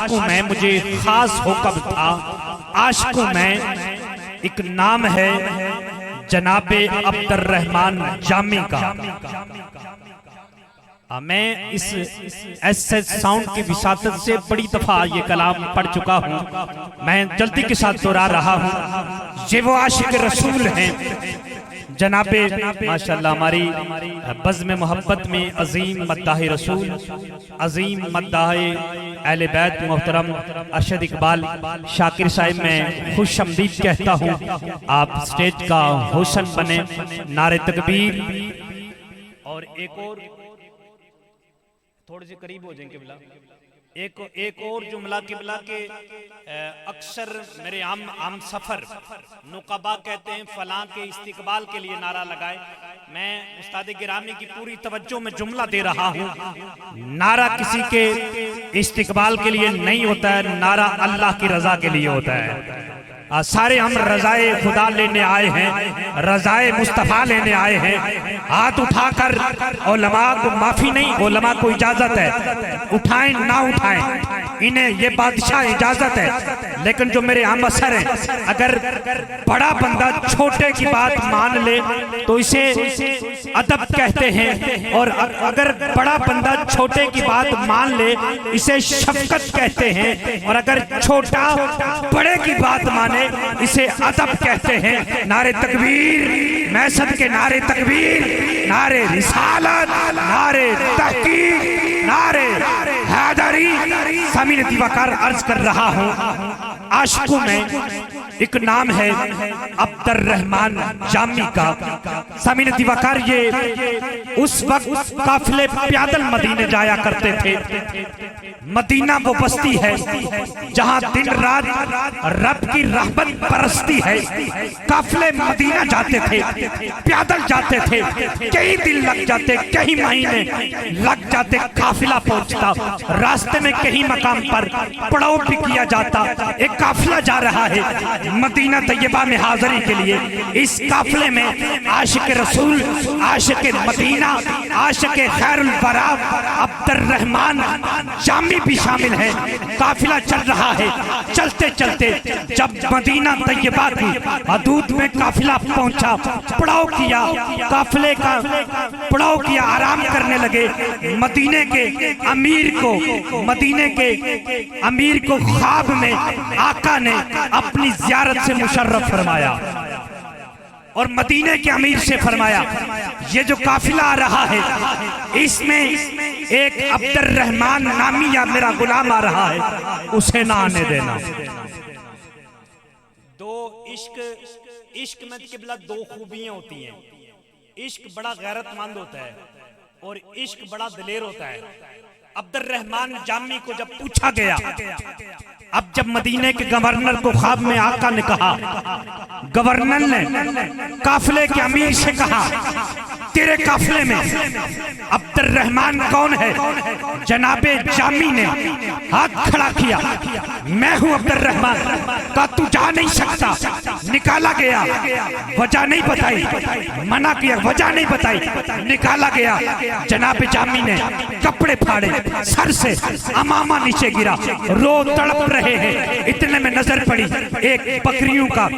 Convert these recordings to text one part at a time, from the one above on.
आशिकों में मुझे खास होकर था। आशिकों में एक नाम है जनाबे अब्दुर्रहमान जामी का। मैं इस एसएच साउंड की विसातत से बड़ी दफा ये कलाम पढ़ चुका हूँ, मैं जल्दी के साथ दोहरा रहा हूँ। ये वो आशिक रसूल हैं जनाबे माशाल्लाह हमारी बज़्म मोहब्बत में अजीम मद्दाह रसूल, अजीम मद्दाह अहले बैत मोहतरम अरशद इकबाल शाकिर साहिब मैं खुश आमदीद कहता हूँ। आप स्टेज का हुसन बने। नारे तकबीर। और एक और थोड़े से करीब हो जाएंगे किबला। एक और जुमला किबला के अक्सर मेरे आम सफर नुकबा कहते हैं फलां के इस्तिकबाल के लिए नारा लगाए। मैं उस्ताद गिरामी की पूरी तवज्जो में जुमला दे रहा हूँ। नारा किसी के इस्तिकबाल के लिए नहीं होता है, नारा अल्लाह की रजा के लिए होता है। सारे हम रजाए खुदा लेने आए हैं, रजाए मुस्तफ़ा लेने आए हैं। हाथ उठाकर उलमा को माफी नहीं, उलमा को इजाजत है, उठाएं ना उठाएं इन्हें ये बादशाह इजाजत है। लेकिन जो मेरे आम असर हैं, अगर बड़ा बंदा छोटे की बात मान ले तो इसे अदब कहते हैं, और अगर बड़ा बंदा छोटे की बात मान ले इसे शफकत कहते हैं, और अगर छोटा बड़े की बात माने इसे अदब कहते हैं। नारे तकबीर, मैसद के नारे तकबीर, नारे रिसालत, नारे तहकीक, नारे हैदरी। समीन दिवाकर अर्ज कर रहा हूँ, आशिकों में एक नाम है अब्दुर्रहमान जामी का। समीन दिवाकर ये उस वक्त काफिले पैदल मदीने जाया करते थे। मदीना वो बस्ती है जहां दिन रात रब की रहमत बरसती है। काफिले मदीना जाते थे, पैदल जाते थे, कई दिन लग जाते, कई महीने लग जाते, काफिला पहुंचता। रास्ते में कहीं मकाम पर पड़ाव भी किया जाता। एक काफिला जा रहा है मदीना तैयबा में हाजिरी के लिए। इस काफिले में आशिक रसूल, आशिक मदीना, आशिक खैरुल बरा अब्दुर्रहमान जामी भी शामिल है। काफिला चल रहा है। चलते चलते जब मदीना तैयबा की हदूद में काफिला पहुंचा, पड़ाव किया, काफिले का पड़ाव किया, आराम करने लगे। मदीने के अमीर को ख्वाब में आका ने अपनी ज़ियारत से मुशर्रफ फरमाया, और मदीने के अमीर से फरमाया ये जो काफिला आ रहा है इसमें एक अब्दुर्रहमान नामी या मेरा गुलाम आ रहा है, उसे ना आने देना। दो इश्क में किबला दो खूबियां होती हैं। इश्क बड़ा गैरतमंद होता है और इश्क बड़ा दिलेर होता है। अब्दुर्रहमान जामी को जब पूछा गया, अब जब मदीने के गवर्नर को ख्वाब में आका ने कहा, गवर्नर ने काफिले के अमीर से कहा तेरे काफिले में अब्दुर्रहमान कौन है? जनाबे जामी ने हाथ खड़ा किया, मैं हूं अब्दुर्रहमान। का तू जा नहीं सकता। निकाला गया, वजह नहीं बताई, मना किया, वजह नहीं बताई, निकाला गया। जनाबे जामी ने कपड़े फाड़े, सर से अमामा नीचे गिरा, रो तड़प रहे हैं। इतने में नजर पड़ी एक बकरियों का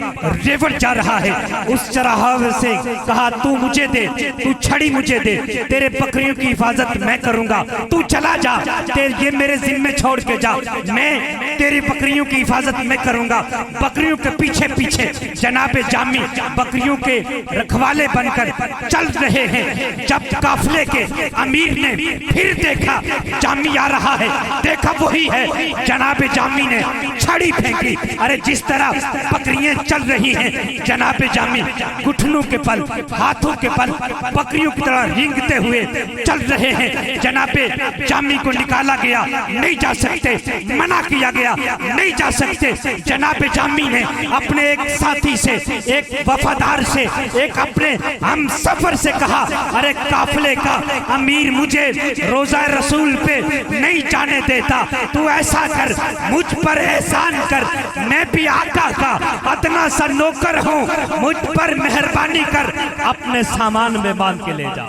रेवड़ जा रहा है। उस चराहे से कहा तू मुझे दे, तू छड़ी मुझे दे, तेरे बकरियों की हिफाजत मैं करूंगा, तू चला जा, ये मेरे जिम्मे छोड़ के जा, मैं तेरी बकरियों की हिफाजत मैं करूंगा। बकरियों के पीछे पीछे जनाबे जामी बकरियों के रखवाले बनकर चल रहे हैं। जब काफिले के अमीर ने फिर देखा जामी आ रहा है, देखा वही है, जनाबे जामी ने छड़ी फेंकी। अरे जिस तरह बकरियां चल रही हैं, जनाबे जामी घुटनों के बल, हाथों के बल बकरियों की तरह रेंगते हुए चल रहे हैं। जनाबे जामी को निकाला गया, नहीं जा सकते, मना किया गया, नहीं जा सकते। जनाबे जामी ने अपने एक साथी से, एक वफादार से, एक अपने हम सफर से कहा अरे काफिले का अमीर मुझे रोजा रसूल पे नहीं जाने देता, तू ऐसा कर, मुझ पर एहसान कर, मैं भी आका का अदना सा नौकर हूँ, मुझ पर मेहरबानी कर, अपने सामान में बांध के ले जा।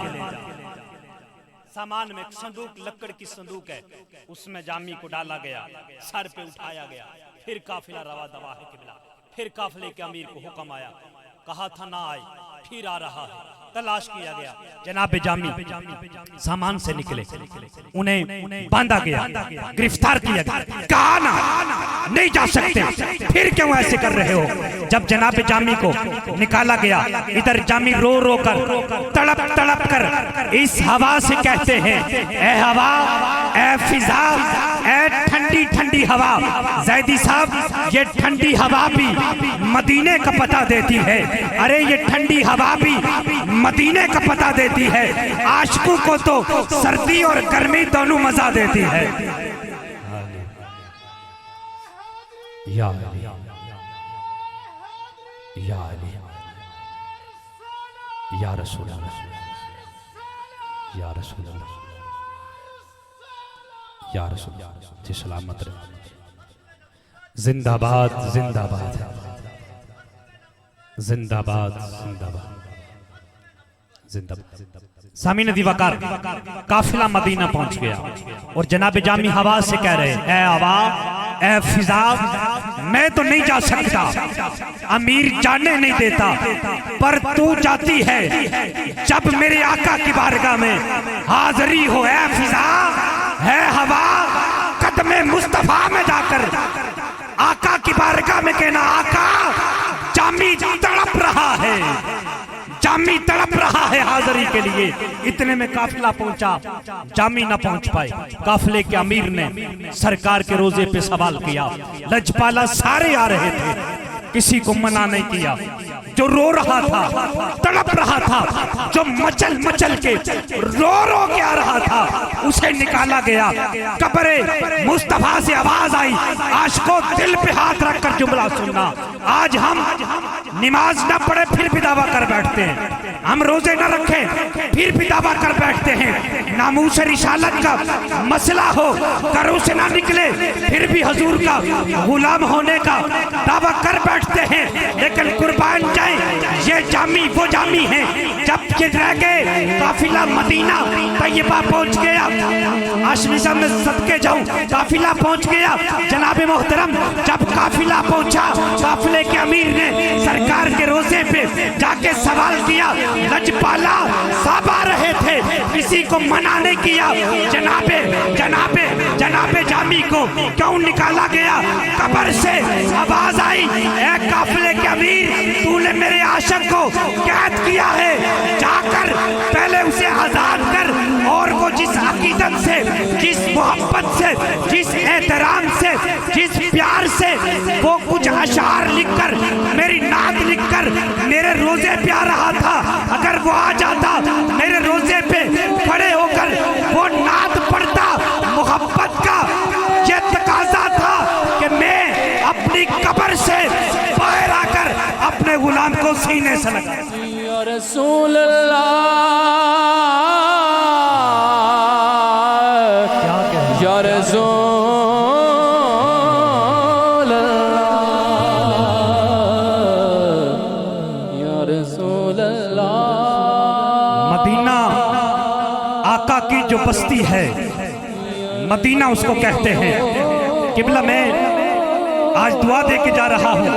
सामान में संदूक, लकड़ की संदूक है, उसमें जामी को डाला गया, सर पे उठाया गया, फिर काफिला रवा दवा है किबला। फिर काफिले के अमीर को हुक्म आया, कहा था ना आए, फिर आ रहा है, तलाश किया गया। जनाब जामी सामान से निकले, उन्हें बांधा गया, गिरफ्तार किया गया, कहा ना नहीं जा सकते, फिर क्यों ऐसे कर रहे हो। जब जनाब जामी को निकाला गया, इधर जामी रो रो कर, तड़प तड़प कर इस हवा से कहते हैं, ए हवा, ए फिजा, ए ठंडी ठंडी हवा। जैदी साहब, ये ठंडी हवा भी मदीने का पता देती है। अरे ये ठंडी हवा भी मदीने का पता देती है। आशिकों को तो सर्दी और गर्मी दोनों मजा देती है। या अली, या अली, या रसूल अल्लाह, या रसूल अल्लाह, या रसूल जी सलामत रहे। जिंदाबाद जिंदाबाद जिंदाबाद जिंदाबाद जिंदाबाद। सामी नदी वकार काफिला मदीना पहुंच गया और जनाब जामी हवा से कह रहे, ए हवा, ए फिजा, मैं तो नहीं जा सकता, अमीर जाने नहीं देता, पर तू जाती है। जब मेरे आका की बारगाह में हाजिरी हो, ए फिजा, है हवा, कदमे मुस्तफा में जाकर आका की बारगाह में कहना, आका जामी तड़प रहा है, जामी तड़प रहा है हाजिरी के लिए। इतने में काफिला पहुंचा, जामी ना पहुंच पाए। काफिले के अमीर ने सरकार के रोजे पे सवाल किया, लजपाला सारे आ रहे थे, किसी को मना नहीं किया। जो रो रहा था, तड़प रहा था, जो मचल मचल के रो रो के आ रहा था, उसे निकाला गया। कब्रे मुस्तफा से आवाज आई, आशिकों दिल पे हाथ रखकर जुमला सुनना, आज हम नमाज न पढ़े फिर भी दावा कर बैठते हैं, हम रोजे न रखें फिर भी दावा कर बैठते हैं, नामूस रिसालत का मसला हो, घरों से ना निकले फिर भी हुजूर का गुलाम होने का दावा कर बैठते हैं। लेकिन कुर्बान जाए, ये जामी वो जामी है, जब ये रह गए काफिला मदीना तैयबा पहुंच गया। आशमी साहब में सदके जाऊं, काफिला पहुंच गया। जनाब मोहतरम, जब काफिला पहुंचा, काफिले के अमीर ने सरकार के रोजे पे जाके सवाल किया, लजपाला सब आ रहे थे, किसी को मना नहीं किया, जनाबे जनाबे जनाबे जामी को क्यों निकाला गया। कब्र से आवाज आई, ए काफिले के अमीर, तूने मेरे आशिक को कैद किया है, जाकर पहले उसे आजाद कर, और वो जिस अकीदत से, जिस मोहब्बत से, जिस एहतराम से, जिस प्यार से वो कुछ अशार लिखकर, मेरी नात लिखकर मेरे रोजे पे आ रहा था, अगर वो आ जाता मेरे रोजे पे खड़े होकर वो नात पढ़ता, मोहब्बत का ये तकाजा था कि मैं अपनी कब्र से बाहर आकर अपने गुलाम को सीने से लगा। या रसूल अल्लाह, या रसूल अल्लाह, या रसूल अल्लाह। मदीना आका की जो बस्ती है, मदीना उसको कहते हैं। किबला में आज दुआ दे के जा रहा हूँ,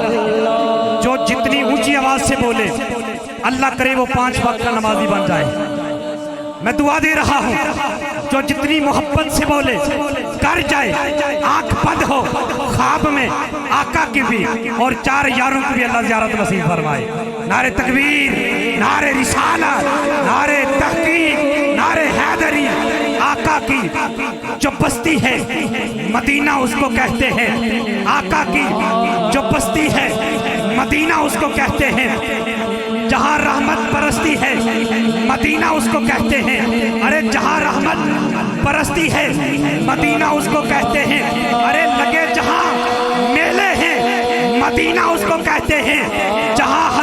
जो जितनी ऊंची आवाज से बोले अल्लाह करे वो 5 वक्त का नमाजी बन जाए। मैं दुआ दे रहा हूँ, जो जितनी मोहब्बत से बोले कर जाए, आंख बंद हो ख्वाब में आका की भी और 4 यारों की भी अल्लाह ज़ियारत नसीब फरमाए। नारे तकबीर, नारे रिसाला, नारे तहकीक, नारे हैदरी। आका की जो बस्ती है मदीना उसको कहते हैं, आका की जो बस्ती है मदीना उसको कहते हैं। जहाँ रहमत परस्ती है मदीना उसको कहते हैं। अरे जहाँ रहमत परस्ती है मदीना उसको कहते हैं। अरे लगे जहाँ मेले हैं मदीना उसको कहते हैं। जहाँ